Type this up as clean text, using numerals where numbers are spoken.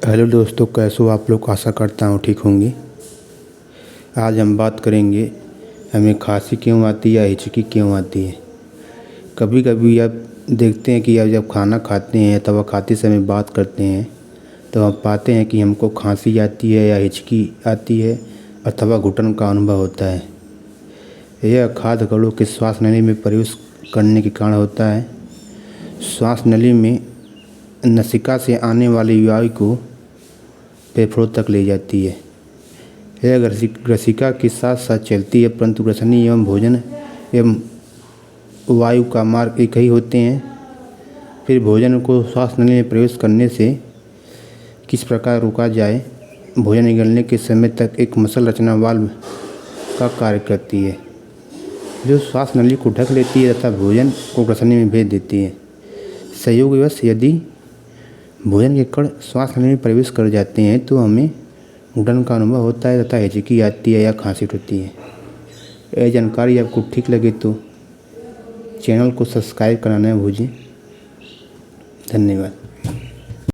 Hello दोस्तों, कैसे हो आप लोग। आशा करता हूँ ठीक होंगे। आज हम बात करेंगे हमें खांसी क्यों आती है या हिचकी क्यों आती है। कभी कभी आप देखते हैं कि आप जब खाना खाते हैं अथवा खाते समय बात करते हैं तो हम पाते हैं कि हमको खांसी आती है या हिचकी आती है अथवा घुटन का अनुभव होता है। यह खाद्य कणों के श्वास नली में प्रवेश करने के कारण होता है। श्वास नली में नसिका से आने वाली वायु को फेफड़ों तक ले जाती है। यह ग्रसिका के साथ साथ चलती है, परंतु ग्रसनी एवं भोजन एवं वायु का मार्ग एक ही होते हैं। फिर भोजन को श्वास नली में प्रवेश करने से किस प्रकार रोका जाए। भोजन निगलने के समय तक एक मसल रचना वाल्व का कार्य करती है जो श्वास नली को ढक लेती है तथा भोजन को ग्रसनी में भेज देती है। संयोगवश यदि भोजन के कण श्वास नली में प्रवेश कर जाते हैं तो हमें घुटन का अनुभव होता है तथा हिचकी आती है या खांसी उठती है। यह जानकारी आपको ठीक लगे तो चैनल को सब्सक्राइब करना न भूलें। धन्यवाद।